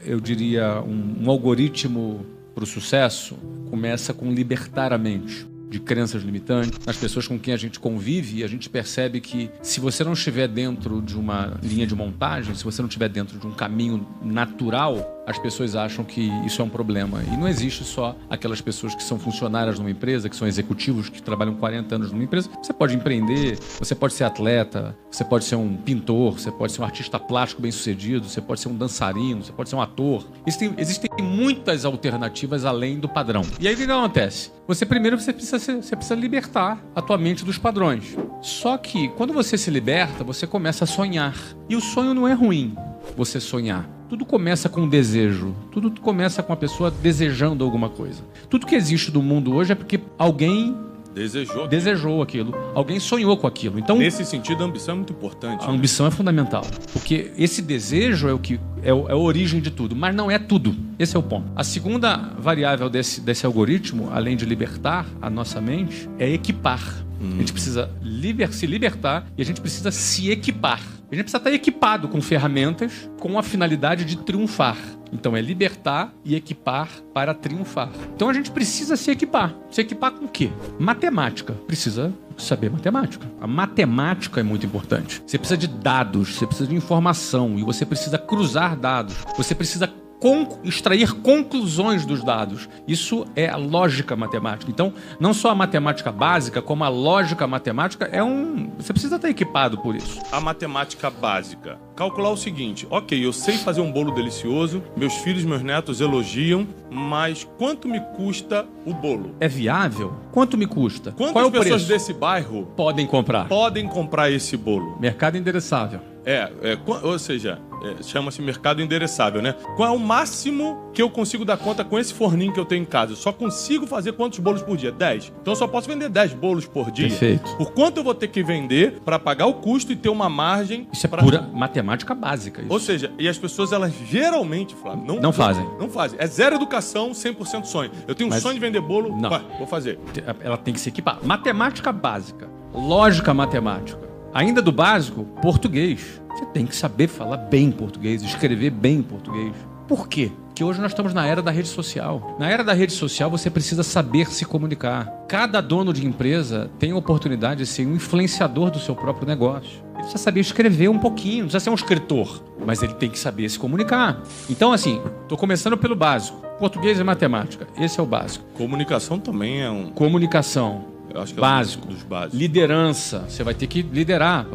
eu diria, um algoritmo para o sucesso começa com libertar a mente de crenças limitantes, nas pessoas com quem a gente convive, e a gente percebe que se você não estiver dentro de uma linha de montagem, se você não estiver dentro de um caminho natural, as pessoas acham que isso é um problema. E não existe só aquelas pessoas que são funcionárias numa empresa, que são executivos, que trabalham 40 anos numa empresa. Você pode empreender, você pode ser atleta, você pode ser um pintor, você pode ser um artista plástico bem-sucedido, você pode ser um dançarino, você pode ser um ator. Existem muitas alternativas além do padrão. E aí o que acontece? Você precisa libertar a tua mente dos padrões. Só que quando você se liberta, você começa a sonhar. E o sonho não é ruim, você sonhar. Tudo começa com um desejo. Tudo começa com a pessoa desejando alguma coisa. Tudo que existe do mundo hoje é porque alguém desejou aquilo. Alguém sonhou com aquilo. Então, nesse sentido, a ambição é muito importante. A ambição é fundamental. Porque esse desejo é a origem de tudo. Mas não é tudo. Esse é o ponto. A segunda variável desse algoritmo, além de libertar a nossa mente, é equipar. A gente precisa se libertar e a gente precisa se equipar. A gente precisa estar equipado com ferramentas com a finalidade de triunfar. Então é libertar e equipar para triunfar. Então a gente precisa se equipar. Se equipar com o quê? Matemática. Precisa saber matemática. A matemática é muito importante. Você precisa de dados, você precisa de informação e você precisa cruzar dados. Você precisa extrair conclusões dos dados. Isso é a lógica matemática. Então, não só a matemática básica, como a lógica matemática você precisa estar equipado por isso. A matemática básica. Calcular o seguinte: ok, eu sei fazer um bolo delicioso, meus filhos, meus netos elogiam, mas quanto me custa o bolo? É viável? Quanto me custa? Quantas Qual é o pessoas preço? Desse bairro podem comprar esse bolo? Mercado endereçável. Ou seja, chama-se mercado endereçável, né? Qual é o máximo que eu consigo dar conta com esse forninho que eu tenho em casa? Eu só consigo fazer quantos bolos por dia? 10. Então eu só posso vender 10 bolos por dia. Perfeito. Por quanto eu vou ter que vender para pagar o custo e ter uma margem? Isso é pura matemática básica. Isso. Ou seja, e as pessoas, elas geralmente, Flávio, não fazem. Não fazem. É zero educação, 100% sonho. Eu tenho um sonho de vender bolo, vou fazer. Ela tem que se equipar. Matemática básica. Lógica matemática. Ainda do básico, português. Você tem que saber falar bem português, escrever bem português. Por quê? Porque hoje nós estamos na era da rede social. Na era da rede social, você precisa saber se comunicar. Cada dono de empresa tem a oportunidade de ser um influenciador do seu próprio negócio. Ele precisa saber escrever um pouquinho, não precisa ser um escritor, mas ele tem que saber se comunicar. Então, assim, estou começando pelo básico. Português e matemática. Esse é o básico. Comunicação também é Comunicação. Eu acho que é básico. Dos básicos. Liderança. Você vai ter que liderar.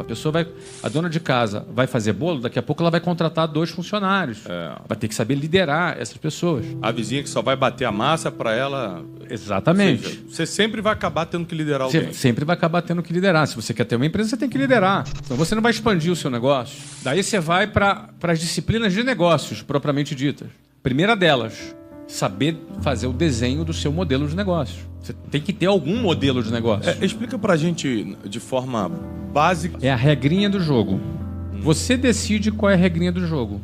A dona de casa vai fazer bolo, daqui a pouco ela vai contratar 2 funcionários. Vai ter que saber liderar essas pessoas. A vizinha que só vai bater a massa para ela... Exatamente. Ou seja, você sempre vai acabar tendo que liderar alguém. Você sempre vai acabar tendo que liderar. Se você quer ter uma empresa, você tem que liderar. Então você não vai expandir o seu negócio. Daí você vai para as disciplinas de negócios, propriamente ditas. Primeira delas, saber fazer o desenho do seu modelo de negócio. Você tem que ter algum modelo de negócio. Explica pra gente de forma básica. É a regrinha do jogo. Você decide qual é a regrinha do jogo.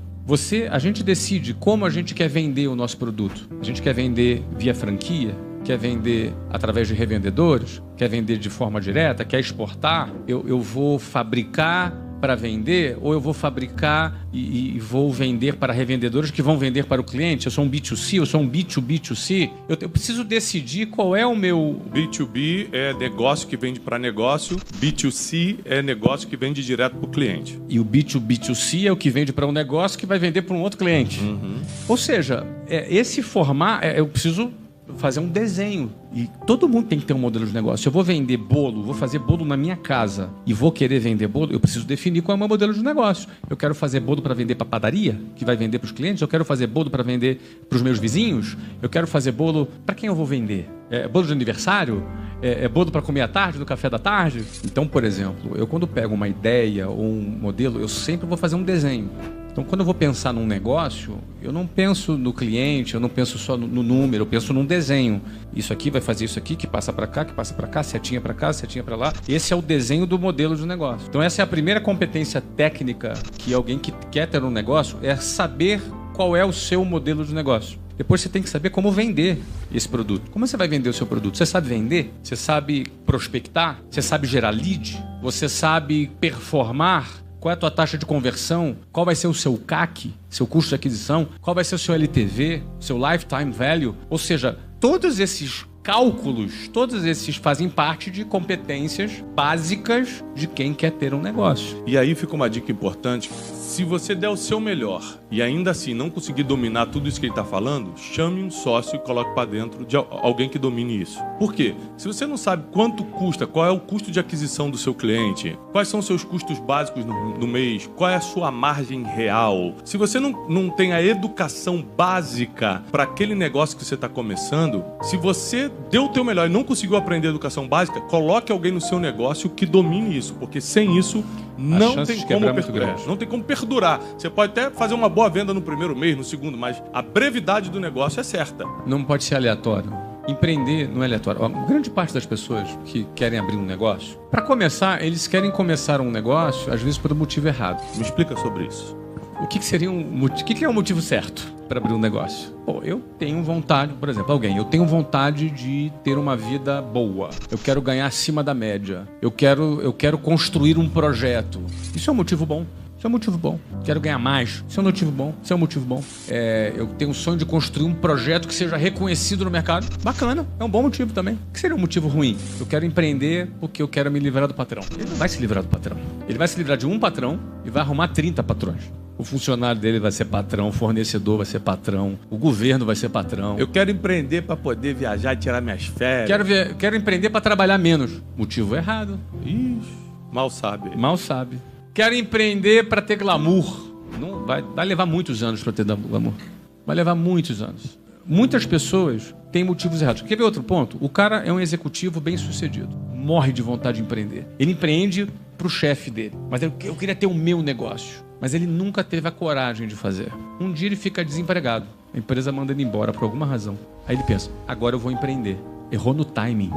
A gente decide como a gente quer vender o nosso produto. A gente quer vender via franquia, quer vender através de revendedores, quer vender de forma direta, quer exportar. Eu vou fabricar para vender, ou eu vou fabricar e vou vender para revendedores que vão vender para o cliente. Eu sou um B2C, eu sou um B2B2C. Eu preciso decidir qual é o meu... B2B é negócio que vende para negócio, B2C é negócio que vende direto para o cliente. E o B2B2C é o que vende para um negócio que vai vender para um outro cliente. Ou seja, esse formato, eu preciso fazer um desenho. E todo mundo tem que ter um modelo de negócio. Se eu vou vender bolo, vou fazer bolo na minha casa e vou querer vender bolo, eu preciso definir qual é o meu modelo de negócio. Eu quero fazer bolo para vender para padaria, que vai vender para os clientes. Eu quero fazer bolo para vender para os meus vizinhos. Eu quero fazer bolo para quem eu vou vender. Bolo de aniversário? Bolo para comer à tarde, no café da tarde? Então, por exemplo, eu quando pego uma ideia ou um modelo, eu sempre vou fazer um desenho. Então, quando eu vou pensar num negócio, eu não penso no cliente, eu não penso só no número, eu penso num desenho. Isso aqui vai fazer isso aqui, que passa para cá, setinha para cá, setinha para lá. Esse é o desenho do modelo de negócio. Então, essa é a primeira competência técnica que alguém que quer ter um negócio, é saber qual é o seu modelo de negócio. Depois você tem que saber como vender esse produto. Como você vai vender o seu produto? Você sabe vender? Você sabe prospectar? Você sabe gerar lead? Você sabe performar qual é a tua taxa de conversão, qual vai ser o seu CAC, seu custo de aquisição, qual vai ser o seu LTV, seu Lifetime Value. Ou seja, todos esses cálculos, todos esses fazem parte de competências básicas de quem quer ter um negócio. E aí fica uma dica importante. Se você der o seu melhor e ainda assim não conseguir dominar tudo isso que ele está falando, chame um sócio e coloque para dentro de alguém que domine isso. Por quê? Se você não sabe quanto custa, qual é o custo de aquisição do seu cliente, quais são os seus custos básicos no mês, qual é a sua margem real, se você não tem a educação básica para aquele negócio que você está começando, se você deu o teu melhor e não conseguiu aprender a educação básica, coloque alguém no seu negócio que domine isso, porque sem isso não tem como perdurar. Não tem como perdurar. Você pode até fazer uma boa venda no primeiro mês, no segundo, mas a brevidade do negócio é certa. Não pode ser aleatório. Empreender não é aleatório. A grande parte das pessoas que querem abrir um negócio, para começar, eles querem começar um negócio, às vezes por um motivo errado. Me explica sobre isso. O que seria o que é o motivo certo para abrir um negócio? Pô, eu tenho vontade, por exemplo, eu tenho vontade de ter uma vida boa. Eu quero ganhar acima da média. Eu quero construir um projeto. Isso é um motivo bom. Isso é um motivo bom. Quero ganhar mais. Isso é um motivo bom. Isso é um motivo bom. Eu tenho um sonho de construir um projeto que seja reconhecido no mercado. Bacana. É um bom motivo também. O que seria um motivo ruim? Eu quero empreender porque eu quero me livrar do patrão. Ele não vai se livrar do patrão. Ele vai se livrar de um patrão e vai arrumar 30 patrões. O funcionário dele vai ser patrão, o fornecedor vai ser patrão, o governo vai ser patrão. Eu quero empreender para poder viajar e tirar minhas férias. Quero empreender para trabalhar menos. Motivo errado. Ixi, mal sabe. Mal sabe. Quero empreender para ter glamour. Não, vai levar muitos anos para ter glamour. Vai levar muitos anos. Muitas pessoas têm motivos errados. Quer ver outro ponto? O cara é um executivo bem-sucedido. Morre de vontade de empreender. Ele empreende para o chefe dele. Mas eu queria ter o meu negócio. Mas ele nunca teve a coragem de fazer. Um dia ele fica desempregado. A empresa manda ele embora por alguma razão. Aí ele pensa, agora eu vou empreender. Errou no timing.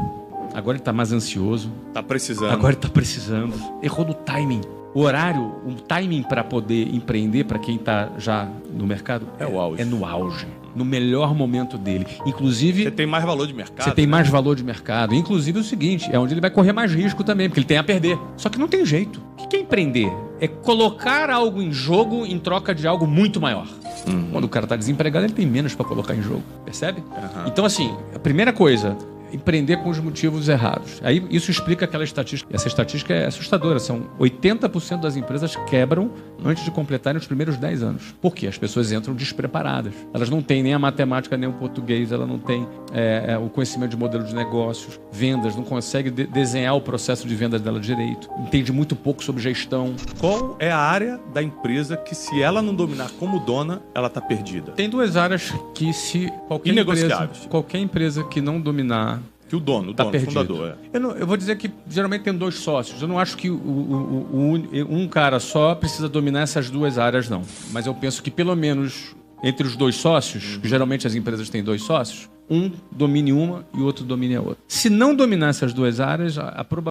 Agora ele está mais ansioso. Tá precisando. Agora ele está precisando. Errou no timing. O horário, o timing para poder empreender, para quem está já no mercado, é o auge. É no auge. No melhor momento dele. Inclusive... Você tem mais valor de mercado. Você tem mais valor de mercado. Inclusive o seguinte, é onde ele vai correr mais risco também, porque ele tem a perder. Só que não tem jeito. O que é empreender? É colocar algo em jogo em troca de algo muito maior. Quando o cara está desempregado, ele tem menos para colocar em jogo. Percebe? Então, assim, a primeira coisa... empreender com os motivos errados. Aí isso explica aquela estatística. Essa estatística é assustadora. São 80% das empresas quebram antes de completarem os primeiros 10 anos. Por quê? As pessoas entram despreparadas. Elas não têm nem a matemática, nem o português, ela não tem o conhecimento de modelo de negócios, vendas, não consegue desenhar o processo de vendas dela direito, entende muito pouco sobre gestão. Qual é a área da empresa que, se ela não dominar como dona, ela está perdida? Tem duas áreas que, se qualquer empresa que não dominar, que o dono, fundador. Eu vou dizer que geralmente tem dois sócios. Eu não acho que um cara só precisa dominar essas duas áreas, não. Mas eu penso que pelo menos entre os dois sócios, que geralmente as empresas têm dois sócios, um domine uma e o outro domine a outra. Se não dominar essas duas áreas, a probabilidade